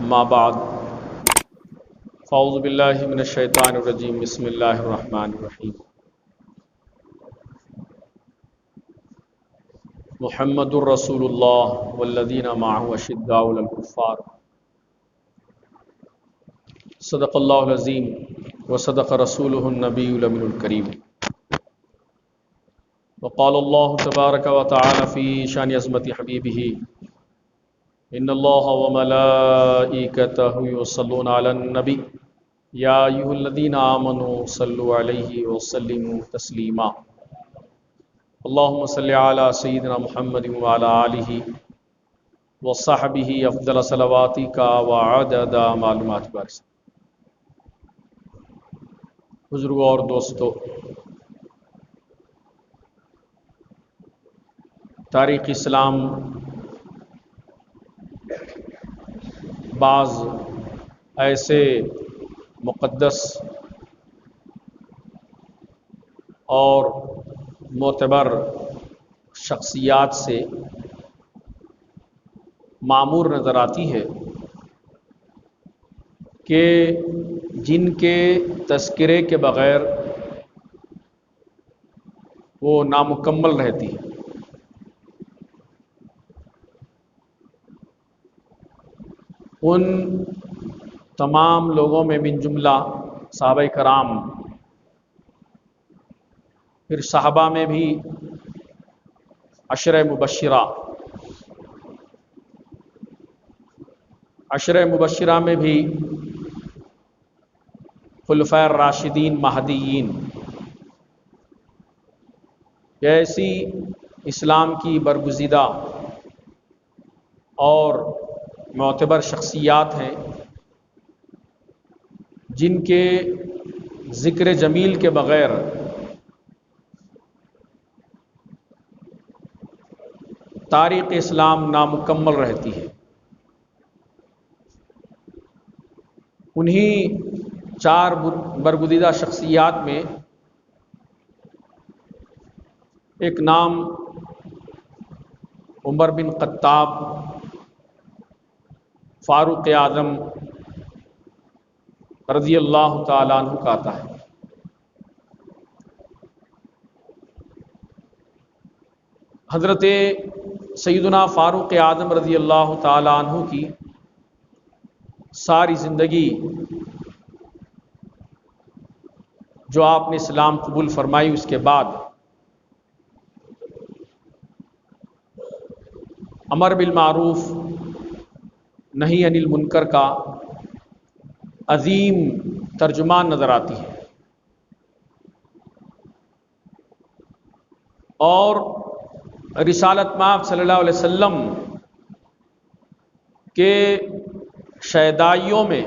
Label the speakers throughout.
Speaker 1: اما بعد فاعوذ باللہ من الشیطان الرجیم بسم اللہ الرحمن الرحیم محمد الرسول اللہ والذین معہ اشداء علی الکفار صدق اللہ العظیم وصدق رسولہ النبی الامین الکریم وقال اللہ تبارک وتعالی فی شان عظمت حبیبہ ان اللہ وملائکتہ یصلون علی النبی یا ایھا الذین آمنوا صلوا علیہ وسلموا تسلیما اللہم صل علی سیدنا محمد وعلی آلہ وصحبہ افضل صلواتک وعدد معلوماتک۔ بزرگوں اور دوستو، تاریخ اسلام بعض ایسے مقدس اور معتبر شخصیات سے معمور نظر آتی ہے کہ جن کے تذکرے کے بغیر وہ نامکمل رہتی ہے۔ ان تمام لوگوں میں من جملہ صحابہ کرام، پھر صحابہ میں بھی عشرہ مبشرہ میں بھی خلفائے الراشدین مہدیین، ایسی اسلام کی برگزیدہ اور معتبر شخصیات ہیں جن کے ذکر جمیل کے بغیر تاریخ اسلام نامکمل رہتی ہے۔ انہی چار برگزیدہ شخصیات میں ایک نام عمر بن خطاب فاروق اعظم رضی اللہ تعالیٰ عنہ کا آتا ہے۔ حضرت سیدنا فاروق اعظم رضی اللہ تعالیٰ عنہ کی ساری زندگی جو آپ نے اسلام قبول فرمائی، اس کے بعد امر بالمعروف نہی عن المنکر کا عظیم ترجمان نظر آتی ہے، اور رسالت مآب صلی اللہ علیہ وسلم کے شیدائیوں میں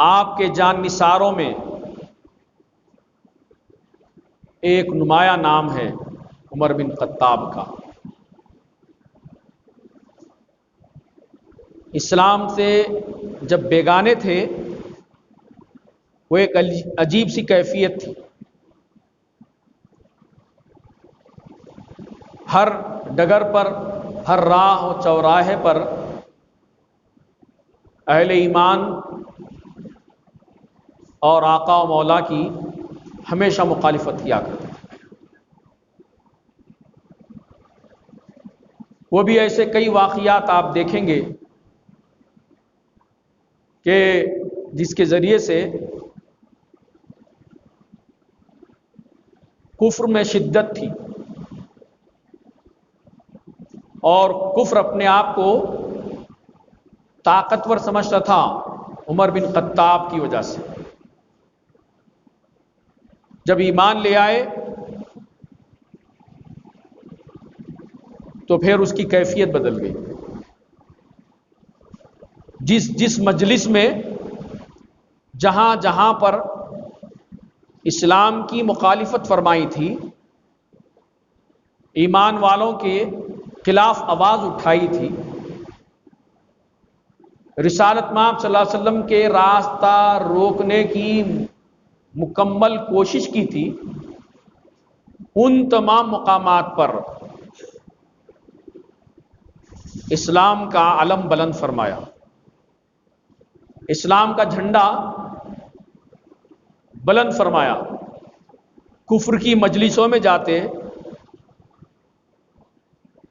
Speaker 1: آپ کے جان نثاروں میں ایک نمایاں نام ہے عمر بن خطاب کا۔ اسلام سے جب بیگانے تھے، وہ ایک عجیب سی کیفیت تھی۔ ہر ڈگر پر، ہر راہ و چوراہے پر اہل ایمان اور آقا و مولا کی ہمیشہ مخالفت کیا کرتے تھے۔ وہ بھی ایسے کئی واقعات آپ دیکھیں گے کہ جس کے ذریعے سے کفر میں شدت تھی، اور کفر اپنے آپ کو طاقتور سمجھتا تھا عمر بن خطاب کی وجہ سے۔ جب ایمان لے آئے تو پھر اس کی کیفیت بدل گئی۔ جس مجلس میں جہاں جہاں پر اسلام کی مخالفت فرمائی تھی، ایمان والوں کے خلاف آواز اٹھائی تھی، رسالت مآب صلی اللہ علیہ وسلم کے راستہ روکنے کی مکمل کوشش کی تھی، ان تمام مقامات پر اسلام کا علم بلند فرمایا، اسلام کا جھنڈا بلند فرمایا، کفر کی مجلسوں میں جاتے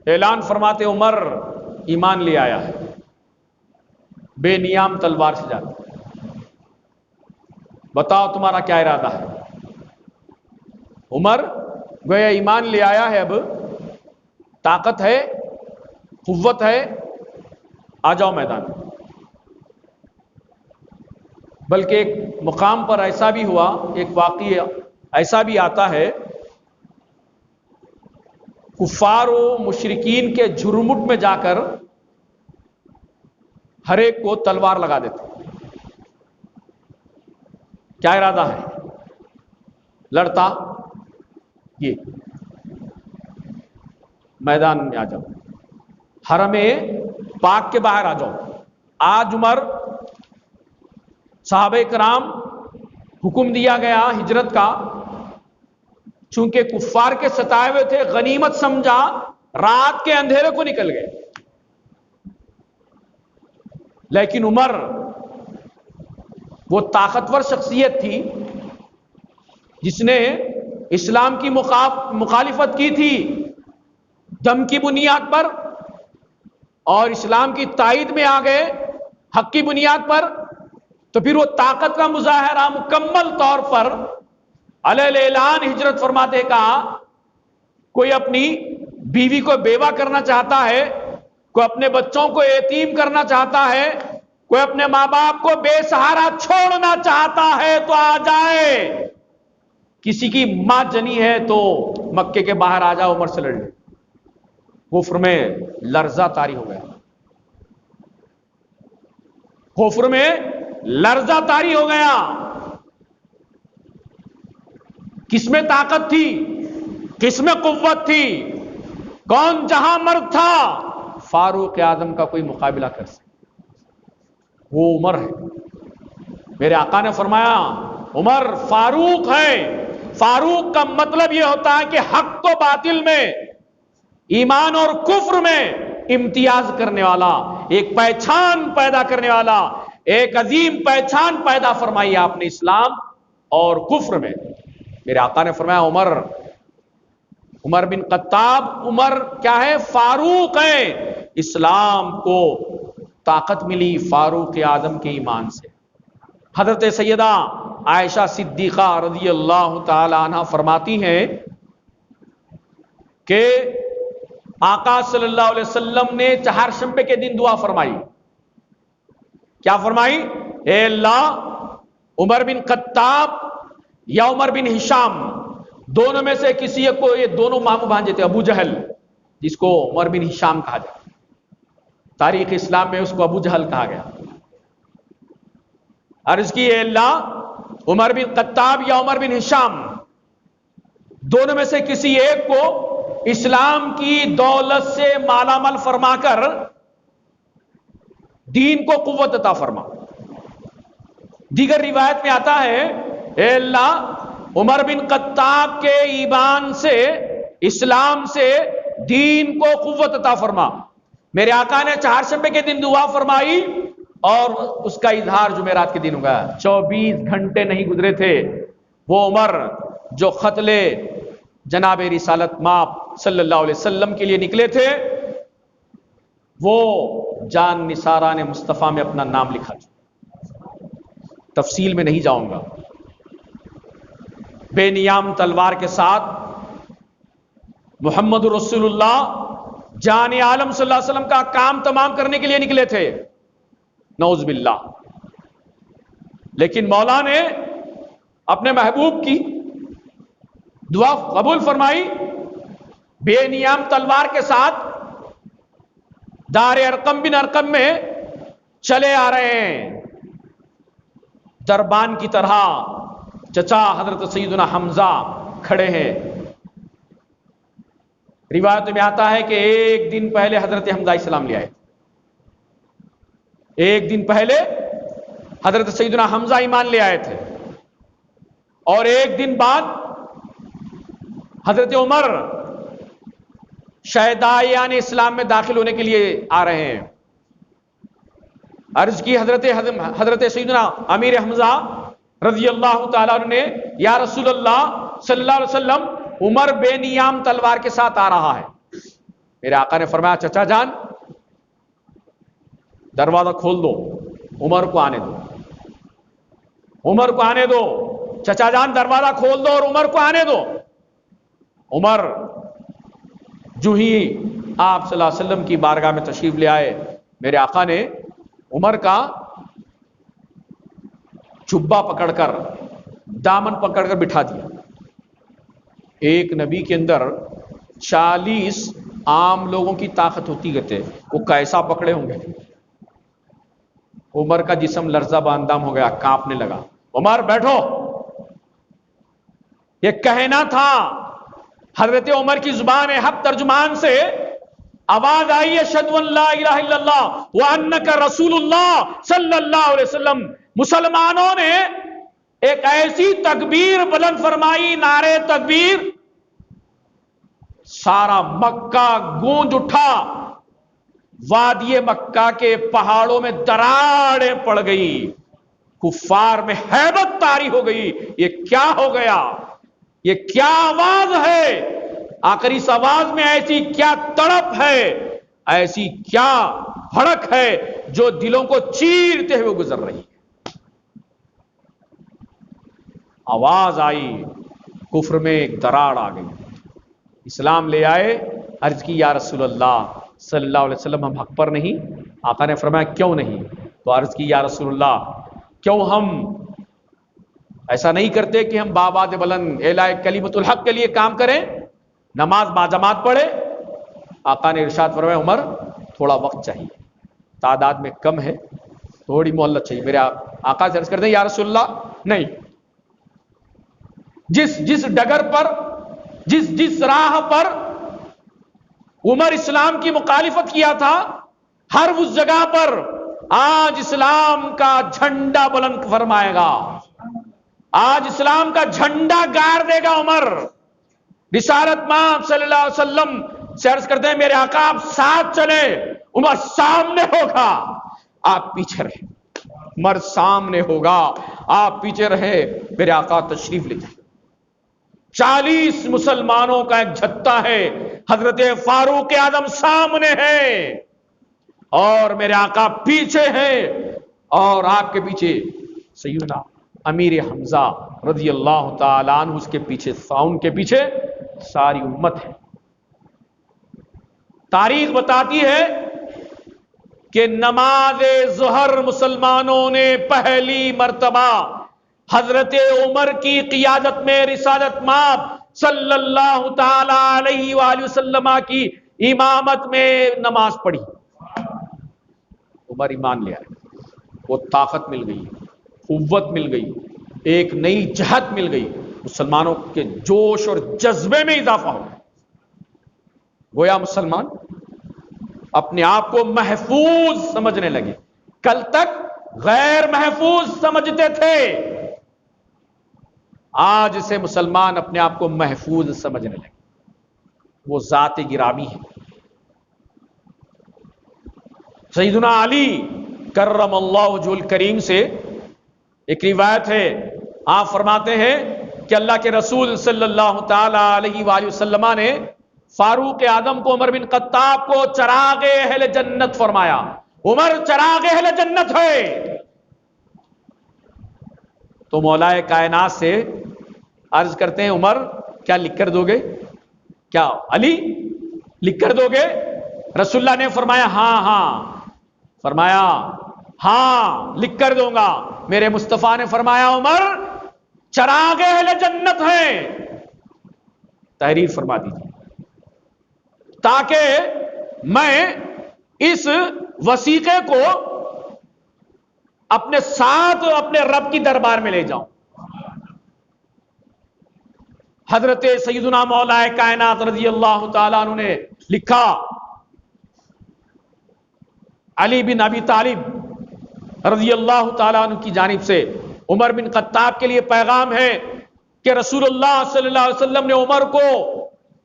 Speaker 1: اعلان فرماتے عمر ایمان لے آیا ہے، بے نیام تلوار سے جاتے، بتاؤ تمہارا کیا ارادہ ہے؟ عمر گویا ایمان لے آیا ہے، اب طاقت ہے، قوت ہے، آ جاؤ میدان۔ بلکہ ایک مقام پر ایسا بھی ہوا، ایک واقعہ ایسا بھی آتا ہے، کفار و مشرکین کے جھرمٹ میں جا کر ہر ایک کو تلوار لگا دیتے۔ کیا ارادہ ہے؟ لڑتا یہ میدان میں آ جاؤ، حرم پاک کے باہر آ جاؤ۔ آج عمر صحابہ کرام حکم دیا گیا ہجرت کا، چونکہ کفار کے ستائے ہوئے تھے، غنیمت سمجھا، رات کے اندھیرے کو نکل گئے۔ لیکن عمر وہ طاقتور شخصیت تھی جس نے اسلام کی مخالفت کی تھی دم کی بنیاد پر، اور اسلام کی تائید میں آ گئے حق کی بنیاد پر، تو پھر وہ طاقت کا مظاہرہ مکمل طور پر علیہ الاعلان ہجرت فرماتے کہا، کوئی اپنی بیوی کو بیوہ کرنا چاہتا ہے، کوئی اپنے بچوں کو یتیم کرنا چاہتا ہے، کوئی اپنے ماں باپ کو بے سہارا چھوڑنا چاہتا ہے تو آ جائے، کسی کی ماں جنی ہے تو مکے کے باہر آ جاؤ، عمر سے لڑ لے۔ کفر میں لرزہ طاری ہو گیا، کفر میں لرزہ طاری ہو گیا۔ کس میں طاقت تھی، کس میں قوت تھی، کون جہاں مرد تھا فاروق اعظم کا کوئی مقابلہ کر سکے؟ وہ عمر ہے۔ میرے آقا نے فرمایا عمر فاروق ہے۔ فاروق کا مطلب یہ ہوتا ہے کہ حق تو باطل میں، ایمان اور کفر میں امتیاز کرنے والا، ایک پہچان پیدا کرنے والا، ایک عظیم پہچان پیدا فرمائی آپ نے اسلام اور کفر میں۔ میرے آقا نے فرمایا عمر بن خطاب، عمر کیا ہے؟ فاروق ہے۔ اسلام کو طاقت ملی فاروق اعظم کے ایمان سے۔ حضرت سیدہ عائشہ صدیقہ رضی اللہ تعالی عنہ فرماتی ہیں کہ آقا صلی اللہ علیہ وسلم نے چہارشنبے کے دن دعا فرمائی۔ کیا فرمائی؟ اے اللہ، عمر بن خطاب یا عمر بن ہشام، دونوں میں سے کسی ایک کو، یہ دونوں ماموں بھانجے تھے، ابو جہل جس کو عمر بن ہشام کہا جاتا، تاریخ اسلام میں اس کو ابو جہل کہا گیا۔ عرض کی اے اللہ، عمر بن خطاب یا عمر بن ہشام، دونوں میں سے کسی ایک کو اسلام کی دولت سے مالا مال فرما کر دین کو قوت عطا فرما۔ دیگر روایت میں آتا ہے اے اللہ، عمر بن خطاب کے ایمان سے، اسلام سے دین کو قوت عطا فرما۔ میرے آقا نے چہارشنبے کے دن دعا فرمائی اور اس کا اظہار جمعرات کے دن ہوگا۔ 24 گھنٹے نہیں گزرے تھے، وہ عمر جو قتل جناب رسالت مآب صلی اللہ علیہ وسلم کے لیے نکلے تھے، وہ جان نثاران مصطفیٰ میں اپنا نام لکھا۔ تفصیل میں نہیں جاؤں گا۔ بے نیام تلوار کے ساتھ محمد رسول اللہ جان عالم صلی اللہ علیہ وسلم کا کام تمام کرنے کے لیے نکلے تھے، نعوذ باللہ۔ لیکن مولا نے اپنے محبوب کی دعا قبول فرمائی، بے نیام تلوار کے ساتھ دار ارقم بن ارقم میں چلے آ رہے ہیں، دربان کی طرح چچا حضرت سیدنا حمزہ کھڑے ہیں۔ روایت میں آتا ہے کہ ایک دن پہلے حضرت حمزہ اسلام لے آئے، ایک دن پہلے حضرت سیدنا حمزہ ایمان لے آئے تھے، اور ایک دن بعد حضرت عمر شہدائیان اسلام میں داخل ہونے کے لیے آ رہے ہیں۔ عرض کی حضرت سیدنا امیر حمزہ رضی اللہ تعالیٰ عنہ نے، یا رسول اللہ صلی اللہ علیہ وسلم، عمر بے نیام تلوار کے ساتھ آ رہا ہے۔ میرے آقا نے فرمایا چچا جان دروازہ کھول دو، عمر کو آنے دو، عمر کو آنے دو، چچا جان دروازہ کھول دو اور عمر کو آنے دو۔ عمر جو ہی آپ صلی اللہ علیہ وسلم کی بارگاہ میں تشریف لے آئے، میرے آقا نے عمر کا جبہ پکڑ کر، دامن پکڑ کر بٹھا دیا۔ ایک نبی کے اندر 40 عام لوگوں کی طاقت ہوتی کہتے، وہ کیسا پکڑے ہوں گے؟ عمر کا جسم لرزہ باندام ہو گیا، کانپنے لگا۔ عمر بیٹھو، یہ کہنا تھا۔ حضرت عمر کی زبان حق ترجمان سے آواز آئی، اشہدو ان لا الہ الا اللہ وانک رسول اللہ صلی اللہ علیہ وسلم۔ مسلمانوں نے ایک ایسی تکبیر بلند فرمائی، نعرے تکبیر، سارا مکہ گونج اٹھا، وادی مکہ کے پہاڑوں میں دراڑیں پڑ گئی، کفار میں ہیبت طاری ہو گئی۔ یہ کیا ہو گیا؟ یہ کیا آواز ہے؟ آخر اس آواز میں ایسی کیا تڑپ ہے، ایسی کیا بھڑک ہے جو دلوں کو چیرتے ہوئے گزر رہی ہے؟ آواز آئی، کفر میں ایک دراڑ آ گئی، اسلام لے آئے۔ عرض کی یا رسول اللہ صلی اللہ علیہ وسلم ہم حق پر نہیں؟ آقا نے فرمایا کیوں نہیں؟ تو عرض کی یا رسول اللہ کیوں ہم ایسا نہیں کرتے کہ ہم بآواز بلند اعلاء کلمۃ الحق کے لیے کام کریں، نماز باجماعت پڑھے؟ آقا نے ارشاد فرمایا عمر تھوڑا وقت چاہیے، تعداد میں کم ہے، تھوڑی مہلت چاہیے۔ میرے آقا سے عرض کرتے ہیں یا رسول اللہ نہیں، جس ڈگر پر، جس راہ پر عمر اسلام کی مخالفت کیا تھا، ہر اس جگہ پر آج اسلام کا جھنڈا بلند فرمائے گا، آج اسلام کا جھنڈا گاڑ دے گا عمر۔ رسالت مآب صلی اللہ علیہ وسلم سے عرض کرتے ہیں میرے آقا آپ ساتھ چلے، عمر سامنے ہوگا آپ پیچھے رہے، عمر سامنے ہوگا آپ پیچھے رہے۔ میرے آقا تشریف لے جائیں، 40 مسلمانوں کا ایک جھتہ ہے، حضرت فاروق اعظم سامنے ہے اور میرے آقا پیچھے ہیں، اور آپ کے پیچھے سیدنا امیر حمزہ رضی اللہ تعالیٰ عنہ، اس کے پیچھے ان کے پیچھے ساری امت ہے۔ تاریخ بتاتی ہے کہ نماز ظہر مسلمانوں نے پہلی مرتبہ حضرت عمر کی قیادت میں رسالت مآب صلی اللہ تعالی علیہ وآلہ وسلم کی امامت میں نماز پڑھی۔ عمر ایمان لے آئے، وہ طاقت مل گئی، قوت مل گئی، ایک نئی جہت مل گئی، مسلمانوں کے جوش اور جذبے میں اضافہ ہو گیا۔ گویا مسلمان اپنے آپ کو محفوظ سمجھنے لگے، کل تک غیر محفوظ سمجھتے تھے، آج سے مسلمان اپنے آپ کو محفوظ سمجھنے لگے۔ وہ ذات گرامی ہے۔ سیدنا علی کرم اللہ وجہ الکریم سے ایک روایت ہے، آپ فرماتے ہیں کہ اللہ کے رسول صلی اللہ تعالی علیہ وآلہ وسلم نے فاروق اعظم کو، عمر بن خطاب کو چراغ اہل جنت فرمایا۔ عمر چراغ اہل جنت ہے۔ تو مولا کائنات سے عرض کرتے ہیں عمر کیا لکھ کر دو گے؟ کیا علی لکھ کر دو گے؟ رسول اللہ نے فرمایا ہاں ہاں، فرمایا ہاں لکھ کر دوں گا۔ میرے مصطفیٰ نے فرمایا عمر چراغ اہل جنت ہے، تحریر فرما دیجیے تاکہ میں اس وثیقے کو اپنے ساتھ اپنے رب کی دربار میں لے جاؤں۔ حضرت سیدنا مولا کائنات رضی اللہ تعالیٰ عنہ نے لکھا، علی بن ابی طالب رضی اللہ تعالیٰ عنہ کی جانب سے عمر بن خطاب کے لیے پیغام ہے کہ رسول اللہ صلی اللہ علیہ وسلم نے عمر کو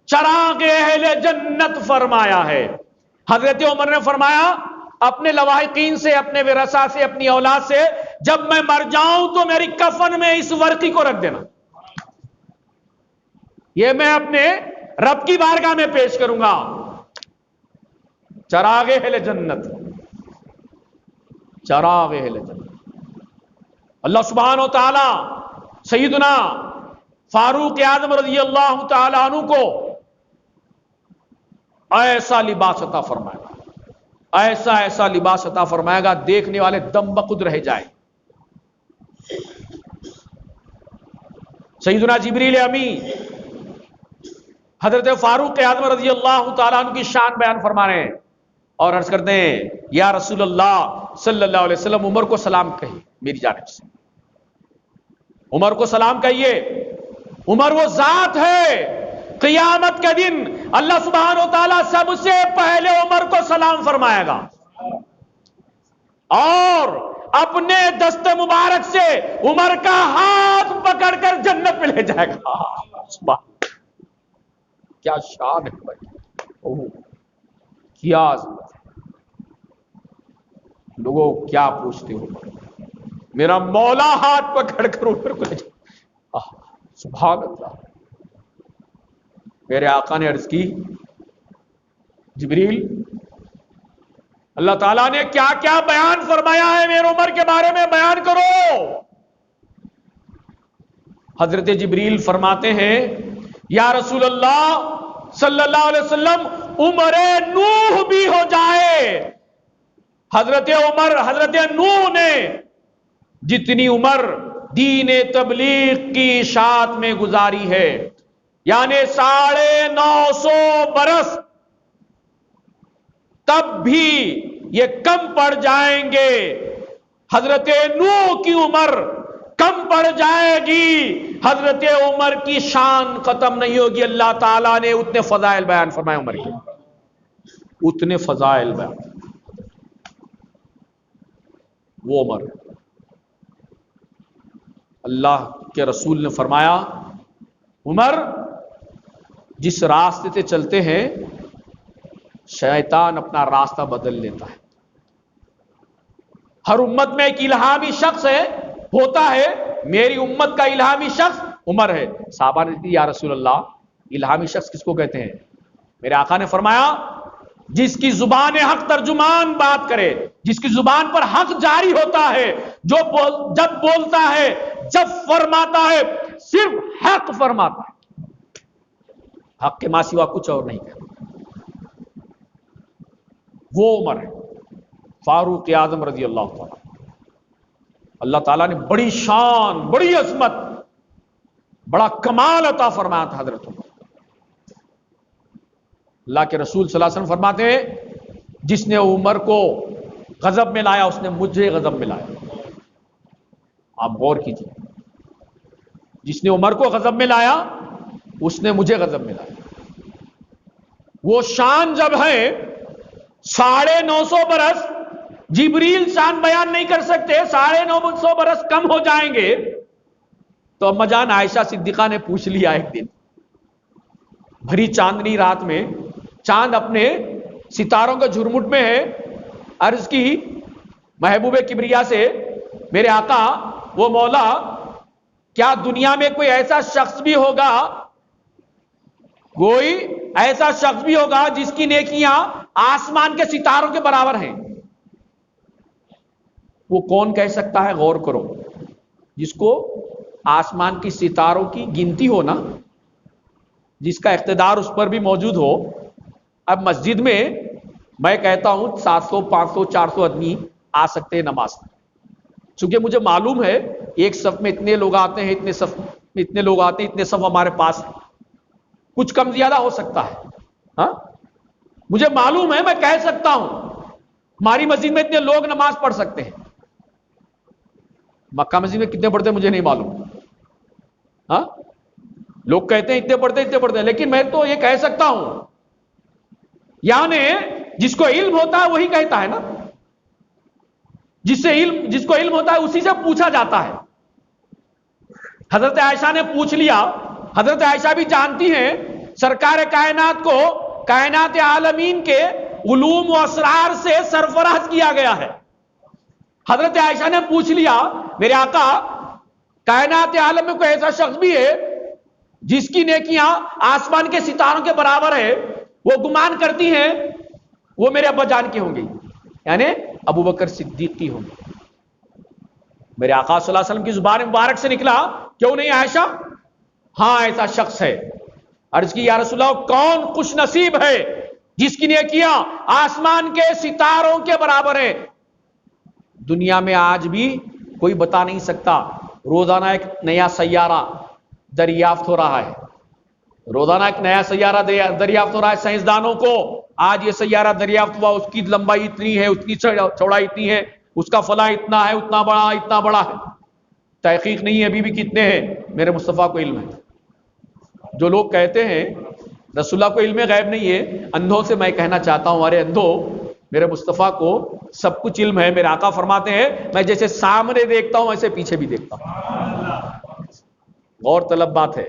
Speaker 1: چراغ اہل جنت فرمایا ہے۔ حضرت عمر نے فرمایا اپنے لواحقین سے، اپنے ورثاء سے، اپنی اولاد سے، جب میں مر جاؤں تو میری کفن میں اس ورقی کو رکھ دینا، یہ میں اپنے رب کی بارگاہ میں پیش کروں گا۔ چراغ اہل جنت، چراغ اہل جنت۔ اللہ سبحانہ و تعالی سیدنا فاروق اعظم رضی اللہ تعالی عنہ کو ایسا لباس عطا فرمائے گا، ایسا ایسا لباس عطا فرمائے گا، دیکھنے والے دم بخود رہ جائے۔ سیدنا جبریل امین حضرت فاروق اعظم رضی اللہ تعالیٰ عنہ کی شان بیان فرما رہے ہیں اور عرض کرتے ہیں یا رسول اللہ صلی اللہ علیہ وسلم عمر کو سلام کہیے میری جانب سے، عمر کو سلام کہیے۔ عمر وہ ذات ہے قیامت کے دن اللہ سبحانہ و تعالیٰ سب سے پہلے عمر کو سلام فرمائے گا اور اپنے دست مبارک سے عمر کا ہاتھ پکڑ کر جنت میں لے جائے گا۔ سبحان، کیا شان ہے بھائی، کیا عظمت ہے۔ لوگوں کیا پوچھتے ہو، میرا مولا ہاتھ پکڑ کر عمر کو لے جائے۔ سبحان اللہ۔ میرے آقا نے عرض کی جبریل اللہ تعالیٰ نے کیا کیا بیان فرمایا ہے میرے عمر کے بارے میں بیان کرو۔ حضرت جبریل فرماتے ہیں یا رسول اللہ صلی اللہ علیہ وسلم عمر نوح بھی ہو جائے، حضرت عمر حضرت نوح نے جتنی عمر دین تبلیغ کی اشاعت میں گزاری ہے، یعنی 950 برس، تب بھی یہ کم پڑ جائیں گے۔ حضرت نوح کی عمر کم پڑ جائے گی، حضرت عمر کی شان ختم نہیں ہوگی۔ اللہ تعالیٰ نے اتنے فضائل بیان فرمائے عمر کے، اتنے فضائل بیان۔ وہ عمر، اللہ کے رسول نے فرمایا عمر جس راستے سے چلتے ہیں شیطان اپنا راستہ بدل لیتا ہے۔ ہر امت میں ایک الہامی شخص ہے، ہوتا ہے، میری امت کا الہامی شخص عمر ہے۔ صحابہ نے کہا یا رسول اللہ الہامی شخص کس کو کہتے ہیں؟ میرے آقا نے فرمایا جس کی زبان حق ترجمان بات کرے، جس کی زبان پر حق جاری ہوتا ہے، جب بولتا ہے، جب فرماتا ہے صرف حق فرماتا ہے، حق کے ماں سوا کچھ اور نہیں کرتا، وہ عمر ہے فاروق اعظم رضی اللہ تعالیٰ۔ اللہ تعالیٰ نے بڑی شان، بڑی عظمت، بڑا کمال عطا فرمایا تھا حضرت عمر۔ اللہ کے رسول صلی اللہ علیہ وسلم فرماتے ہیں جس نے عمر کو غضب میں لایا اس نے مجھے غضب میں لایا۔ آپ غور کیجیے، جس نے عمر کو غضب میں لایا اس نے مجھے غضب میں لایا۔ وہ شان جب ہے 950 برس، جبریل شان بیان نہیں کر سکتے، 950 برس کم ہو جائیں گے تو اما جان عائشہ صدیقہ نے پوچھ لیا ایک دن بھری چاندنی رات میں، چاند اپنے ستاروں کے جھرمٹ میں ہے، عرض کی محبوب کبریا سے میرے آقا وہ مولا کیا دنیا میں کوئی ایسا شخص بھی ہوگا، کوئی ایسا شخص بھی ہوگا جس کی نیکیاں آسمان کے ستاروں کے برابر ہیں؟ وہ کون کہہ سکتا ہے؟ غور کرو، جس کو آسمان کی ستاروں کی گنتی ہو نا، جس کا اقتدار اس پر بھی موجود ہو۔ اب مسجد میں کہتا ہوں 700 500 400 آدمی آ سکتے ہیں نماز، چونکہ مجھے معلوم ہے ایک صف میں اتنے لوگ آتے ہیں، اتنے صف میں اتنے لوگ آتے ہیں، اتنے صف ہمارے پاس ہیں، کچھ کم زیادہ ہو سکتا ہے، ہاں مجھے معلوم ہے، میں کہہ سکتا ہوں ہماری مسجد میں اتنے لوگ نماز پڑھ سکتے ہیں۔ مکہ مسجد میں کتنے پڑھتے ہیں مجھے نہیں معلوم، ہاں لوگ کہتے ہیں اتنے پڑھتے ہیں، لیکن میں تو یہ کہہ سکتا ہوں، یعنی جس کو علم ہوتا ہے وہی کہتا ہے نا، جس کو علم ہوتا ہے اسی سے پوچھا جاتا ہے۔ حضرت عائشہ نے پوچھ لیا، حضرت عائشہ بھی جانتی ہیں سرکار کائنات کو کائنات عالمین کے علوم و اسرار سے سرفراز کیا گیا ہے۔ حضرت عائشہ نے پوچھ لیا میرے آقا کائنات عالم میں کوئی ایسا شخص بھی ہے جس کی نیکیاں آسمان کے ستاروں کے برابر ہے، وہ گمان کرتی ہیں وہ میرے ابا جان کی ہوں گی، یعنی ابو بکر صدیق کی ہوں گی۔ میرے آقا صلی اللہ علیہ وسلم کی زبان مبارک سے نکلا کیوں نہیں عائشہ؟ ہاں ایسا شخص ہے۔ عرض کی یا رسول اللہ کون خوش نصیب ہے جس کی نیکیاں آسمان کے ستاروں کے برابر ہے؟ دنیا میں آج بھی کوئی بتا نہیں سکتا، روزانہ ایک نیا سیارہ دریافت ہو رہا ہے، روزانہ ایک نیا سیارہ دریافت ہو رہا ہے سائنسدانوں کو۔ آج یہ سیارہ دریافت ہوا، اس کی لمبائی اتنی ہے، اس کی چوڑائی اتنی ہے، اس کا فلاں اتنا ہے، اتنا بڑا ہے۔ تحقیق نہیں ہے ابھی بھی کتنے ہیں، میرے مصطفیٰ کو علم ہے۔ جو لوگ کہتے ہیں رسول اللہ کو علم غیب نہیں ہے، اندھوں سے میں کہنا چاہتا ہوں ارے اندھو، میرے مصطفیٰ کو سب کچھ علم ہے۔ میرے آقا فرماتے ہیں میں جیسے سامنے دیکھتا ہوں ویسے پیچھے بھی دیکھتا ہوں۔ غور طلب بات ہے،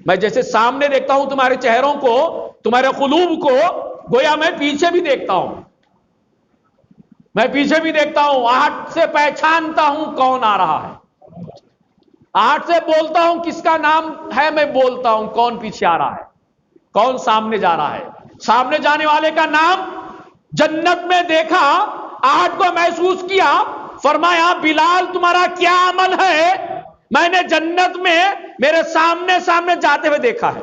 Speaker 1: میں جیسے سامنے دیکھتا ہوں تمہارے چہروں کو، تمہارے قلوب کو، گویا میں پیچھے بھی دیکھتا ہوں، میں پیچھے بھی دیکھتا ہوں، آہٹ سے پہچانتا ہوں کون آ رہا ہے، آہٹ سے بولتا ہوں کس کا نام ہے، میں بولتا ہوں کون پیچھے آ رہا ہے، کون سامنے جا رہا ہے۔ سامنے جانے والے کا نام جنت میں دیکھا، آہٹ کو محسوس کیا، فرمایا بلال تمہارا کیا عمل ہے؟ میں نے جنت میں میرے سامنے جاتے ہوئے دیکھا ہے،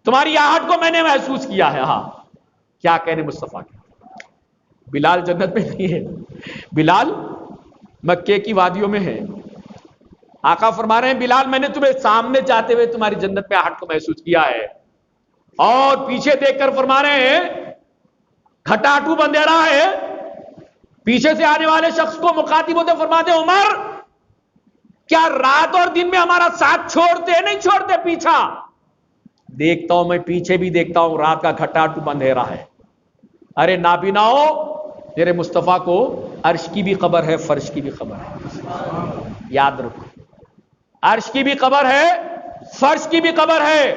Speaker 1: تمہاری آہٹ کو میں نے محسوس کیا ہے۔ ہاں کیا کہنے مصطفیٰ کے، بلال جنت میں نہیں ہے، بلال مکے کی وادیوں میں ہے۔ آقا فرما رہے ہیں بلال میں نے تمہیں سامنے جاتے ہوئے تمہاری جنت میں آہٹ کو محسوس کیا ہے، اور پیچھے دیکھ کر فرما رہے ہیں کھٹاٹو بندھیرا ہے۔ پیچھے سے آنے والے شخص کو مخاطب ہوتے فرماتے عمر کیا رات اور دن میں ہمارا ساتھ چھوڑتے نہیں چھوڑتے پیچھا؟ دیکھتا ہوں میں پیچھے بھی دیکھتا ہوں، رات کا کھٹاٹو بندھیرا ہے۔ ارے نابیناؤ، میرے مصطفیٰ کو عرش کی بھی خبر ہے، فرش کی بھی خبر ہے، یاد رکھو، عرش کی بھی خبر ہے، فرش کی بھی خبر ہے،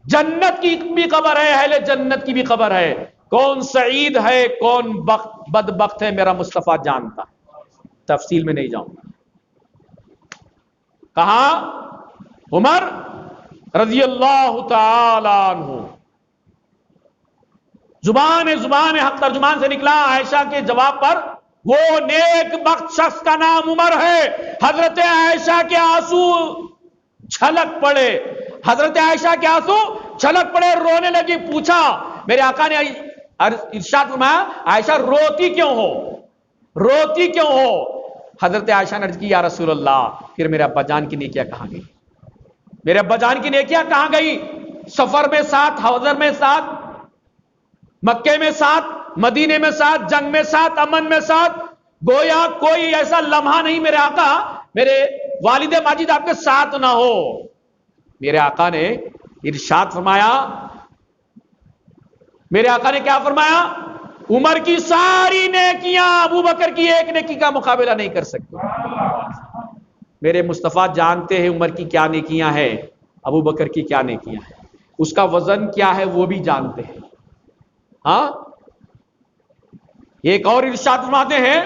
Speaker 1: جنت کی بھی خبر ہے، اہل جنت کی بھی خبر ہے۔ کون سعید ہے کون بدبخت ہے میرا مصطفیٰ جانتا ہے، تفصیل میں نہیں جاؤں گا۔ کہا عمر رضی اللہ تعالی عنہ، زبان حق ترجمان سے نکلا عائشہ کے جواب پر، وہ نیک بخت شخص کا نام عمر ہے۔ حضرت عائشہ کے آنسو چھلک پڑے، حضرت عائشہ کے آنسو چھلک پڑے، رونے لگی۔ پوچھا میرے آقا نے ارشاد فرمایا عائشہ روتی کیوں ہو، روتی کیوں ہو؟ حضرت عائشہ نے عرض کی یا رسول اللہ پھر میرے ابا جان کی نیکیاں کہاں گئی، میرے ابا جان کی نیکیاں کہاں گئی؟ سفر میں ساتھ، حوضر میں ساتھ، مکے میں ساتھ، مدینے میں ساتھ، جنگ میں ساتھ، امن میں ساتھ، گویا کوئی ایسا لمحہ نہیں میرے آقا میرے والد ماجد آپ کے ساتھ نہ ہو۔ میرے آقا نے ارشاد فرمایا، میرے آقا نے کیا فرمایا؟ عمر کی ساری نیکیاں ابو بکر کی ایک نیکی کا مقابلہ نہیں کر سکتی۔ میرے مصطفیٰ جانتے ہیں عمر کی کیا نیکیاں ہیں، ابو بکر کی کیا نیکیاں ہیں، اس کا وزن کیا ہے وہ بھی جانتے ہیں۔ ہاں ایک اور ارشاد فرماتے ہیں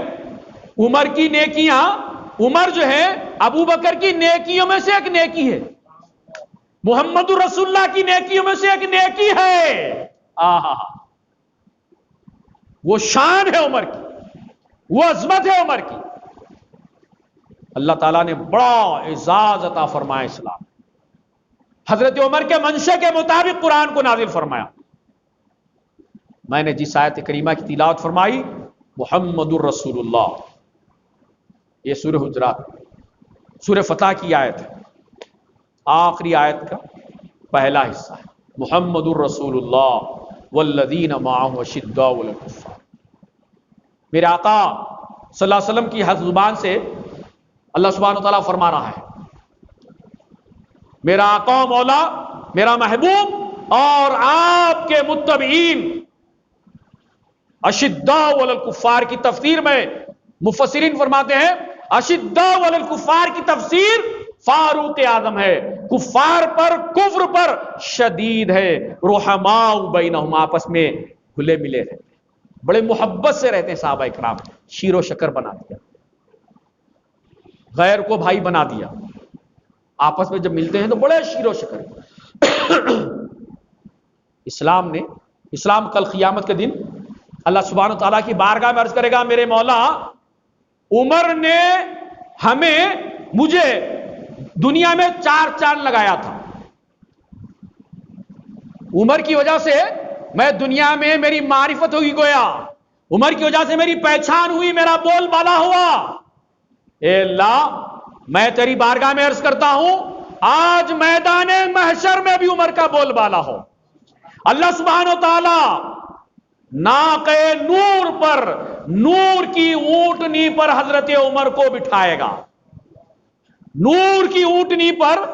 Speaker 1: عمر کی نیکیاں، عمر جو ہے ابو بکر کی نیکیوں میں سے ایک نیکی ہے، محمد رسول اللہ کی نیکیوں میں سے ایک نیکی ہے۔ وہ شان ہے عمر کی، وہ عظمت ہے عمر کی۔ اللہ تعالیٰ نے بڑا اعزاز عطا فرمایا اسلام، حضرت عمر کے منشے کے مطابق قرآن کو نازل فرمایا۔ میں نے جس آیت کریمہ کی تلاوت فرمائی محمد الرسول اللہ، یہ سورہ حجرات سورہ فتح کی آیت ہے، آخری آیت کا پہلا حصہ ہے، محمد الرسول اللہ والذین معہ اشداء علی الکفار۔ میرے آقا صلی اللہ علیہ وسلم کی حق زبان سے اللہ سبحانہ وتعالیٰ فرما رہا ہے میرا آقا و مولا، میرا محبوب اور آپ کے متبعین اشداء علی الکفار کی تفسیر میں مفسرین فرماتے ہیں اشداء علی الکفار کی تفسیر فاروق اعظم ہے، کفار پر کفر پر شدید ہے، رحماء بینہم آپس میں گلے ملے رہتے ہیں، بڑے محبت سے رہتے ہیں صحابہ کرام، شیر و شکر بنا دیا، غیر کو بھائی بنا دیا، آپس میں جب ملتے ہیں تو بڑے شیر و شکر۔ اسلام کل قیامت کے دن اللہ سبحانہ و تعالیٰ کی بارگاہ میں عرض کرے گا، میرے مولا عمر نے مجھے دنیا میں 4 چاند لگایا تھا، عمر کی وجہ سے میں دنیا میں میری معرفت ہوئی گویا، عمر کی وجہ سے میری پہچان ہوئی، میرا بول بالا ہوا۔ اے اللہ میں تیری بارگاہ میں عرض کرتا ہوں آج میدان محشر میں بھی عمر کا بول بالا ہو۔ اللہ سبحانہ و تعالی ناقے نور پر، نور کی اونٹنی پر حضرت عمر کو بٹھائے گا، نور کی اونٹنی پر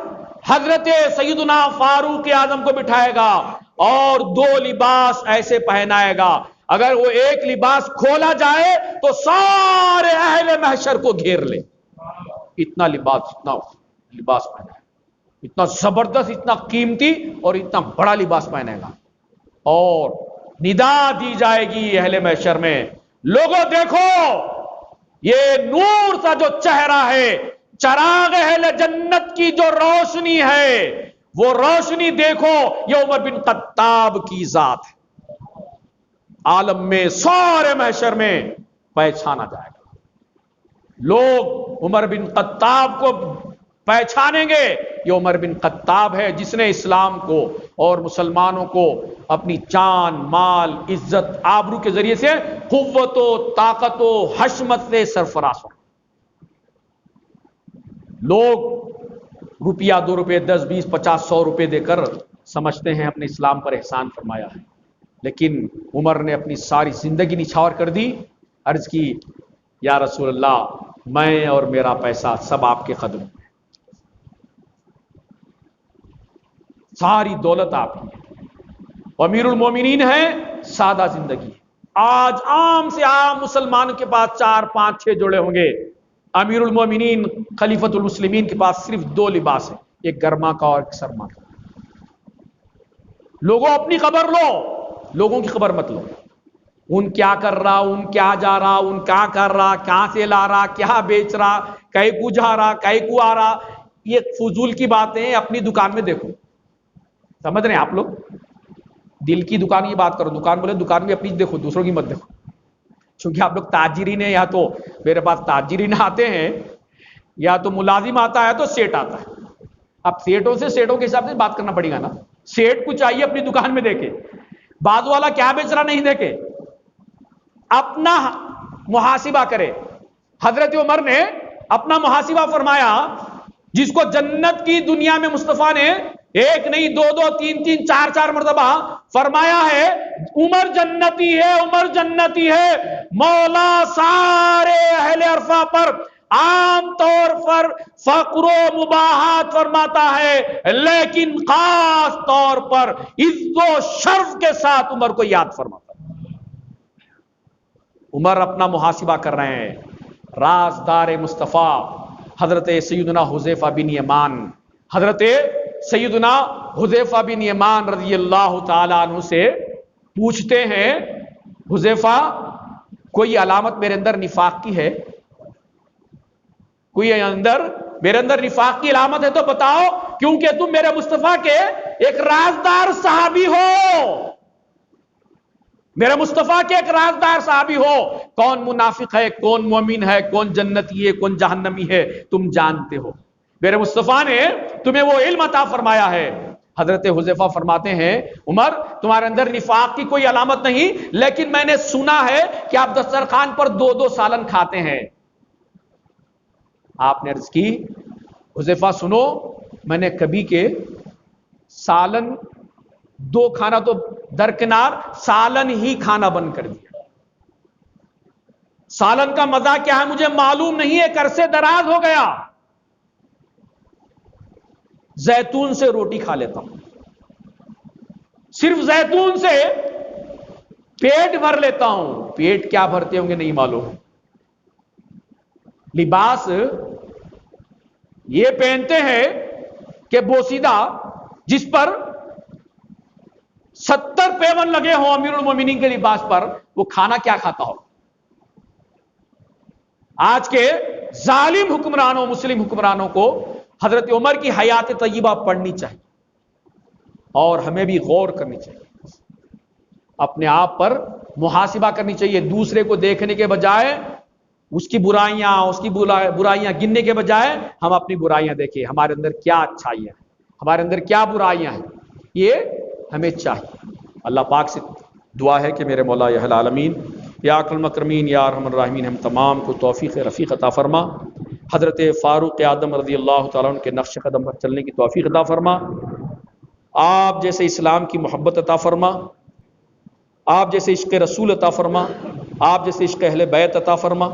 Speaker 1: حضرت سیدنا فاروق اعظم کو بٹھائے گا اور 2 لباس ایسے پہنائے گا، اگر وہ ایک لباس کھولا جائے تو سارے اہل محشر کو گھیر لے، اتنا لباس پہنا ہے، اتنا زبردست، اتنا قیمتی اور اتنا بڑا لباس پہنے گا، اور ندا دی جائے گی اہل محشر میں، لوگوں دیکھو یہ نور سا جو چہرہ ہے، چراغ اہل جنت کی جو روشنی ہے، وہ روشنی دیکھو، یہ عمر بن خطاب کی ذات ہے، عالم میں سارے محشر میں پہچانا جائے گا، لوگ عمر بن خطاب کو پہچانیں گے، یہ عمر بن خطاب ہے جس نے اسلام کو اور مسلمانوں کو اپنی جان، مال، عزت، آبرو کے ذریعے سے قوت و طاقت و حشمت سے سرفراز ہو۔ لوگ روپیہ 2 روپے 10 20 50 100 روپے دے کر سمجھتے ہیں اپنے اسلام پر احسان فرمایا ہے، لیکن عمر نے اپنی ساری زندگی نچھاور کر دی، عرض کی یا رسول اللہ میں اور میرا پیسہ سب آپ کے قدم میں، ساری دولت آپ کی ہے، امیر المومنین ہے، سادہ زندگی ہے، آج عام سے عام مسلمان کے پاس 4 5 6 جوڑے ہوں گے، امیر المومنین خلیفۃ المسلمین کے پاس صرف 2 لباس ہیں، ایک گرما کا اور ایک سرما کا۔ لوگوں اپنی خبر لو، لوگوں کی خبر مت لو، ان کیا کر رہا، ان کیا جا رہا، ان کیا کر رہا، کہاں سے لا رہا، کیا بیچ رہا، کہیں کو جا رہا، کہیں کو آ رہا، یہ فضول کی باتیں اپنی دکان میں دیکھو، سمجھ رہے ہیں آپ لوگ؟ دل کی دکان کی بات کرو، دکان بولے دکان بھی اپنی دیکھو، دوسروں کی مت دیکھو، چونکہ آپ لوگ تاجرین ہیں، یا تو میرے پاس تاجرین آتے ہیں، یا تو ملازم آتا ہے تو سیٹ آتا ہے، اب سیٹوں کے حساب سے بات کرنا پڑے گا نا، سیٹ کو چاہیے اپنی دکان میں دیکھے، بازو والا کیا بیچ رہا نہیں دیکھے، اپنا محاسبہ کرے۔ حضرت عمر نے اپنا محاسبہ فرمایا، جس کو جنت کی دنیا میں مصطفیٰ نے 1 نہیں 2 2 3 3 4 4 مرتبہ فرمایا ہے، عمر جنتی ہے، عمر جنتی ہے، مولا سارے اہل عرفہ پر عام طور پر فقر و مباحات فرماتا ہے، لیکن خاص طور پر عزت و شرف کے ساتھ عمر کو یاد فرماتا ہے۔ عمر اپنا محاسبہ کر رہے ہیں، رازدار مصطفیٰ حضرت سیدنا حذیفہ بن یمان، حضرت سیدنا حذیفہ بن یمان رضی اللہ تعالی عنہ سے پوچھتے ہیں، حذیفہ کوئی علامت میرے اندر نفاق کی ہے؟ کوئی میرے اندر نفاق کی علامت ہے تو بتاؤ، کیونکہ تم میرے مصطفیٰ کے ایک رازدار صحابی ہو، میرے مصطفیٰ کے ایک رازدار صحابی ہو، کون منافق ہے، کون مومن ہے، کون جنتی ہے، کون جہنمی ہے، تم جانتے ہو، میرے مصطفیٰ نے تمہیں وہ علم عطا فرمایا ہے۔ حضرت حذیفہ فرماتے ہیں، عمر تمہارے اندر نفاق کی کوئی علامت نہیں، لیکن میں نے سنا ہے کہ آپ دسترخوان پر 2 2 سالن کھاتے ہیں۔ آپ نے عرض کی، حذیفہ سنو، میں نے کبھی کے سالن 2 کھانا تو درکنار، سالن ہی کھانا بند کر دیا، سالن کا مزہ کیا ہے مجھے معلوم نہیں ہے، عرصے دراز ہو گیا، زیتون سے روٹی کھا لیتا ہوں، صرف زیتون سے پیٹ بھر لیتا ہوں، پیٹ کیا بھرتے ہوں گے نہیں معلوم۔ یہ پہنتے ہیں کہ بوسیدہ جس پر 70 پیون لگے ہوں امیر المومنین کے لباس پر، وہ کھانا کیا کھاتا ہو؟ آج کے ظالم حکمرانوں، مسلم حکمرانوں کو حضرت عمر کی حیات طیبہ پڑھنی چاہیے اور ہمیں بھی غور کرنی چاہیے، اپنے آپ پر محاسبہ کرنی چاہیے، دوسرے کو دیکھنے کے بجائے اس کی برائیاں گننے کے بجائے ہم اپنی برائیاں دیکھیں، ہمارے اندر کیا اچھائی ہے، ہمارے اندر کیا برائیاں ہیں، یہ ہمیں چاہیے۔ اللہ پاک سے دعا ہے کہ میرے مولا یا العالمین، یا اکرم الاکرمین، یا ارحم الراحمین، ہم تمام کو توفیق رفیق عطا فرما، حضرت فاروق اعظم رضی اللہ تعالیٰ عنہ کے نقش قدم پر چلنے کی توفیق عطا فرما، آپ جیسے اسلام کی محبت عطا فرما، آپ جیسے عشق رسول عطا فرما، آپ جیسے عشق اہل بیت عطا فرما،